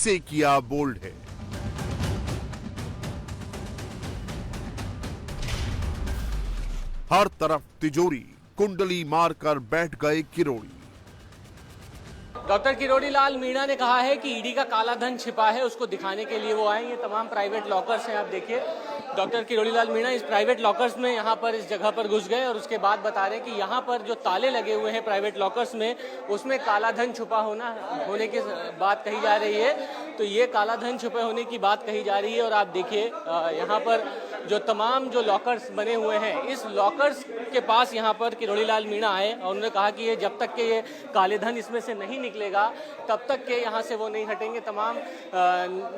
से किया बोल्ड है। हर तरफ तिजोरी, कुंडली मारकर बैठ गए किरोड़ी। डॉक्टर किरोड़ी लाल मीणा ने कहा है कि ईडी का काला धन छिपा है, उसको दिखाने के लिए वो आए। ये तमाम प्राइवेट लॉकर्स हैं, आप देखिए। डॉक्टर किरोड़ी लाल मीणा इस प्राइवेट लॉकर्स में यहाँ पर इस जगह पर घुस गए और उसके बाद बता रहे हैं कि यहाँ पर जो ताले लगे हुए हैं प्राइवेट लॉकर्स में, उसमें काला धन छुपा होने की बात कही जा रही है। तो ये काला धन छुपे होने की बात कही जा रही है। और आप देखिए यहाँ पर जो तमाम जो लॉकर्स बने हुए हैं, इस लॉकर्स के पास यहाँ पर किरोड़ी लाल मीणा आए और उन्होंने कहा कि ये जब तक के ये काले धन इसमें से नहीं निकलेगा तब तक के यहाँ से वो नहीं हटेंगे। तमाम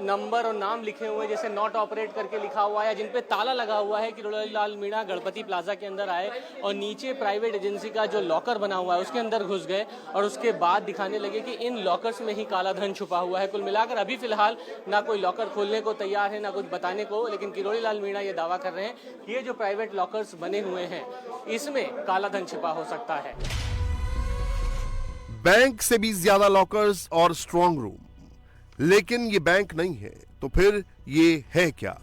नंबर और नाम लिखे हुए हैं, जैसे नॉट ऑपरेट करके लिखा हुआ है, जिन पे ताला लगा हुआ है। किरोड़ी लाल मीणा गणपति प्लाजा के अंदर आए और नीचे प्राइवेट एजेंसी का जो लॉकर बना हुआ है उसके अंदर घुस गए और उसके बाद दिखाने लगे कि इन लॉकर्स में ही काला धन छुपा हुआ है। कुल मिलाकर अभी फिलहाल ना कोई लॉकर खोलने को तैयार है, ना कुछ बताने को, लेकिन किरोड़ी लाल मीणा ये दावा कर रहे हैं कि ये जो प्राइवेट लॉकर्स बने हुए हैं इसमें काला धन छिपा हो सकता है। बैंक से भी ज्यादा लॉकर्स और स्ट्रांग रूम, लेकिन ये बैंक नहीं है तो फिर ये है क्या?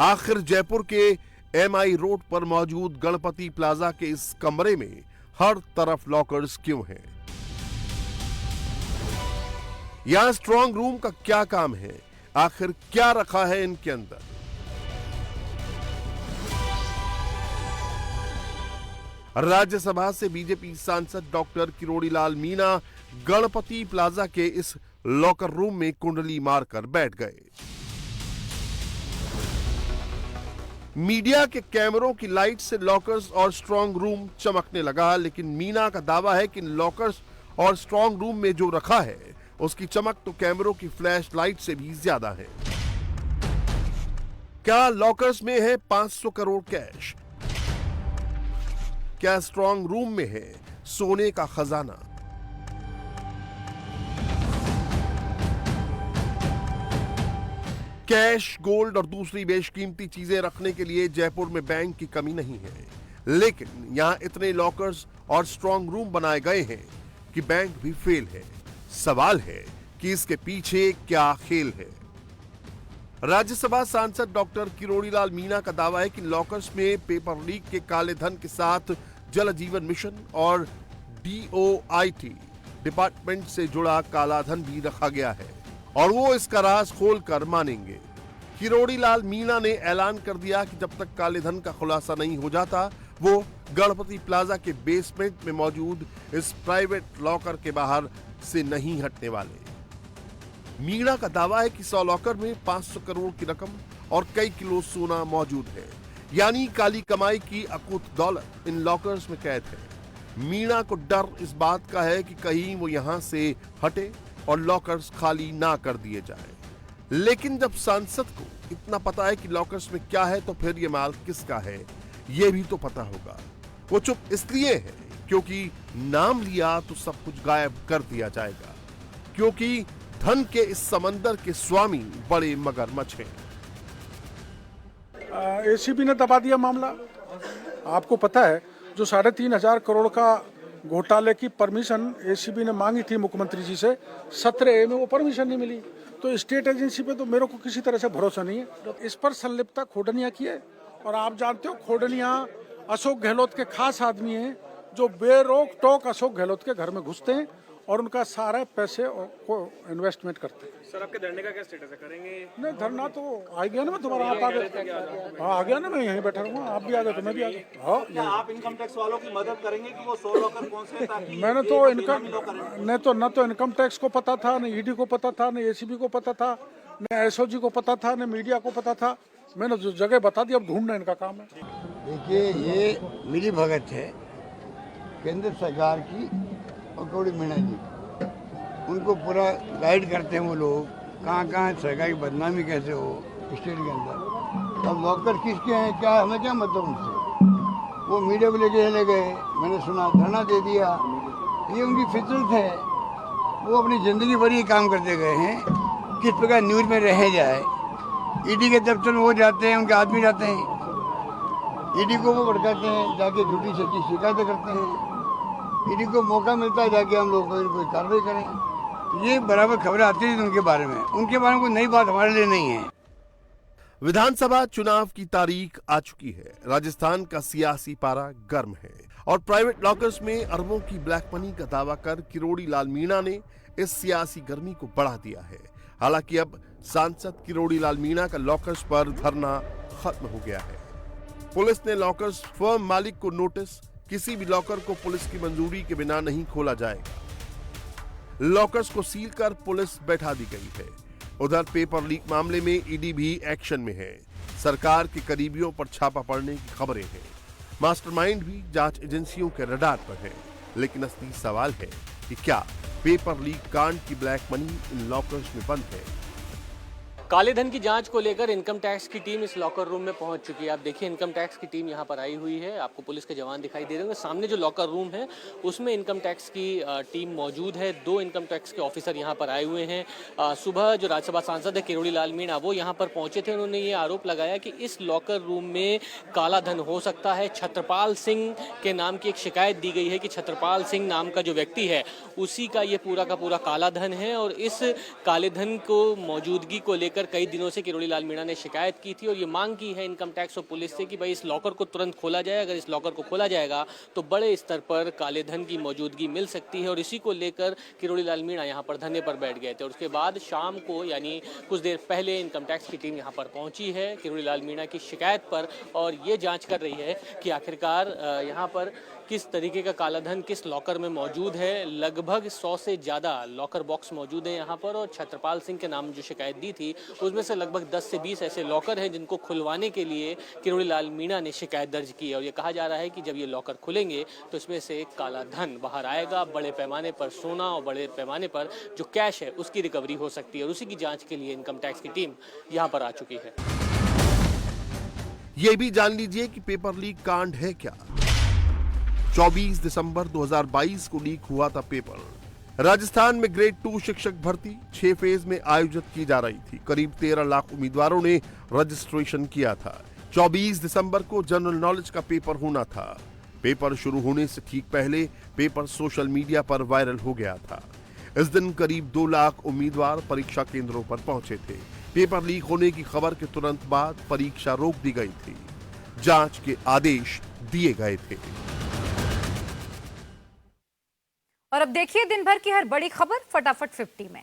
आखिर जयपुर के MI रोड पर मौजूद गणपति प्लाजा के इस कमरे में हर तरफ लॉकर्स क्यों हैं? यहां स्ट्रांग रूम का क्या काम है? आखिर क्या रखा है इनके अंदर? राज्यसभा से बीजेपी सांसद डॉक्टर किरोड़ी लाल मीणा गणपति प्लाजा के इस लॉकर रूम में कुंडली मारकर बैठ गए। मीडिया के कैमरों की लाइट से लॉकर्स और स्ट्रांग रूम चमकने लगा, लेकिन मीणा का दावा है कि लॉकर्स और स्ट्रांग रूम में जो रखा है उसकी चमक तो कैमरों की फ्लैश लाइट से भी ज्यादा है। क्या लॉकर्स में है 500 करोड़ कैश? क्या स्ट्रांग रूम में है सोने का खजाना? कैश, गोल्ड और दूसरी बेशकीमती चीजें रखने के लिए जयपुर में बैंक की कमी नहीं है, लेकिन यहां इतने लॉकर्स और स्ट्रांग रूम बनाए गए हैं कि बैंक भी फेल है। सवाल है कि इसके पीछे क्या खेल है? राज्यसभा सांसद डॉक्टर किरोड़ी लाल मीणा का दावा है कि लॉकर्स में पेपर लीक के काले धन के साथ जल जीवन मिशन और DOIT डिपार्टमेंट से जुड़ा काला धन भी रखा गया है और वो इसका राज खोलकर मानेंगे। किरोड़ी लाल मीणा ने ऐलान कर दिया कि जब तक काले धन का खुलासा नहीं हो जाता वो गणपति प्लाजा के बेसमेंट में मौजूद इस प्राइवेट लॉकर के बाहर से नहीं हटने वाले। मीणा का दावा है कि 100 लॉकर में 500 करोड़ की रकम और कई किलो सोना मौजूद है, यानी काली कमाई की अकूत दौलत इन लॉकर्स में कैद है। मीणा को डर इस बात का है कि कहीं वो यहां से हटे और लॉकर्स खाली ना कर दिए जाए, लेकिन जब सांसद को इतना पता है कि लॉकर्स में क्या है तो फिर ये माल किसका है ये भी तो पता होगा। वो चुप इसलिए है क्योंकि नाम लिया तो सब कुछ गायब कर दिया जाएगा, क्योंकि धन के इस समंदर के स्वामी बड़े मगरमच्छ हैं। ACB ने दबा दिया मामला। आपको पता है जो 3,500 करोड़ का घोटाले की परमिशन ACB ने मांगी थी मुख्यमंत्री जी से, 17A में वो परमिशन नहीं मिली। तो स्टेट एजेंसी पे तो मेरे को किसी तरह से भरोसा नहीं है। इस पर संलिप्तता खोडनिया की है और आप जानते हो खोडनिया अशोक गहलोत के खास आदमी हैं जो बेरोक टोक अशोक गहलोत के घर में घुसते हैं और उनका सारे पैसे को इन्वेस्टमेंट करते हैं। सर आपके धरने का क्या स्टेटस है? करेंगे? नहीं, धरना तो आ गया ना, मैं तुम्हारा आप आ गए। हाँ आ गया ना, मैं यहीं बैठा रहूँगा, आप भी आ गए तो मैं भी आ गया। हाँ, क्या आप इनकम टैक्स वालों की मदद करेंगे कि वो 100 लॉकर पहुंचे ताकि मैंने तो न तो इनकम टैक्स को पता था, न ED को पता था, न ACB को पता था, न SOG को पता था, न मीडिया को पता था। मैंने जो जगह बता दी, अब ढूंढना इनका काम है। देखिए ये मिली भगत है केंद्र सरकार की और किरोड़ी मीणा जी, उनको पूरा गाइड करते हैं वो लोग, कहाँ सरकार की बदनामी कैसे हो स्टेट के अंदर। अब लॉकर किसके हैं, क्या हमें क्या मतलब उनसे? वो मीडिया को लेके चले गए, मैंने सुना धरना दे दिया, ये उनकी फितरत है। वो अपनी ज़िंदगी भर ये काम करते गए हैं किस प्रकार न्यूज़ में रह जाए। ED के दफ्तर में वो जाते हैं, उनके आदमी जाते हैं, ED को वो भड़काते हैं, जाके झूठी सच्ची शिकायतें करते हैं। ED को मौका मिलता है जाके हम लोग कोई कार्रवाई करें। ये बराबर खबरें आती रही उनके बारे में कोई नई बात हमारे लिए नहीं है। विधानसभा चुनाव की तारीख आ चुकी है। राजस्थान का सियासी पारा गर्म है और प्राइवेट लॉकर्स में अरबों की ब्लैक मनी का दावा कर किरोड़ी लाल मीणा ने इस सियासी गर्मी को बढ़ा दिया है। हालांकि अब सांसद किरोड़ी लाल मीणा का लॉकर्स पर धरना खत्म हो गया है। पुलिस ने लॉकर्स फर्म मालिक को नोटिस, किसी भी लॉकर को पुलिस की मंजूरी के बिना नहीं खोला जाएगा। लॉकर्स को सील कर पुलिस बैठा दी गई है। उधर पेपर लीक मामले में ईडी भी एक्शन में है। सरकार के करीबियों पर छापा पड़ने की खबरें हैं। मास्टरमाइंड भी जांच एजेंसियों के रडार पर है। लेकिन असली सवाल है कि क्या पेपर लीक कांड की ब्लैक मनी इन लॉकर्स में बंद है? काले धन की जांच को लेकर इनकम टैक्स की टीम इस लॉकर रूम में पहुंच चुकी है। आप देखिए इनकम टैक्स की टीम यहां पर आई हुई है। आपको पुलिस के जवान दिखाई दे रहे होंगे। सामने जो लॉकर रूम है उसमें इनकम टैक्स की टीम मौजूद है। 2 इनकम टैक्स के ऑफिसर यहां पर आए हुए हैं। सुबह जो राज्यसभा सांसद है किरोड़ी लाल मीणा वो यहां पर पहुंचे थे। उन्होंने ये आरोप लगाया कि इस लॉकर रूम में काला धन हो सकता है। छत्रपाल सिंह के नाम की एक शिकायत दी गई है कि छत्रपाल सिंह नाम का जो व्यक्ति है उसी का ये पूरा का पूरा काला धन है और इस काले धन को मौजूदगी को लेकर कई दिनों से किरोड़ी लाल मीणा ने शिकायत की थी और ये मांग की है इनकम टैक्स और पुलिस से कि भाई इस लॉकर को तुरंत खोला जाए। अगर इस लॉकर को खोला जाएगा तो बड़े स्तर पर काले धन की मौजूदगी मिल सकती है और इसी को लेकर किरोड़ी लाल मीणा यहाँ पर धरने पर बैठ गए थे। और उसके बाद शाम को यानी कुछ देर पहले इनकम टैक्स की टीम यहाँ पर पहुंची है किरोड़ी लाल मीणा की शिकायत पर और ये जाँच कर रही है कि आखिरकार यहाँ पर किस तरीके का काला धन किस लॉकर में मौजूद है। लगभग 100 से ज़्यादा लॉकर बॉक्स मौजूद हैं यहाँ पर और छत्रपाल सिंह के नाम जो शिकायत दी थी उसमें से लगभग 10 से 20 ऐसे लॉकर हैं जिनको खुलवाने के लिए किरोड़ी लाल मीणा ने शिकायत दर्ज की है। और ये कहा जा रहा है कि जब ये लॉकर खुलेंगे तो इसमें से एक काला धन बाहर आएगा। बड़े पैमाने पर सोना और बड़े पैमाने पर जो कैश है उसकी रिकवरी हो सकती है और उसी की जाँच के लिए इनकम टैक्स की टीम यहाँ पर आ चुकी है। ये भी जान लीजिए कि पेपर लीक कांड है क्या। 24 दिसंबर 2022 को लीक हुआ था पेपर। राजस्थान में ग्रेड 2 शिक्षक भर्ती 6 फेज में आयोजित की जा रही थी। करीब 13 लाख उम्मीदवारों ने रजिस्ट्रेशन किया था। 24 दिसंबर को जनरल नॉलेज का पेपर होना था। पेपर शुरू होने से ठीक पहले पेपर सोशल मीडिया पर वायरल हो गया था। इस दिन करीब 2 लाख उम्मीदवार परीक्षा केंद्रों पर पहुंचे थे। पेपर लीक होने की खबर के तुरंत बाद परीक्षा रोक दी गई थी। जांच के आदेश दिए गए थे। और अब देखिए दिन भर की हर बड़ी खबर फटाफट 50 में।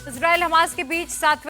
इजराइल हमास के बीच 7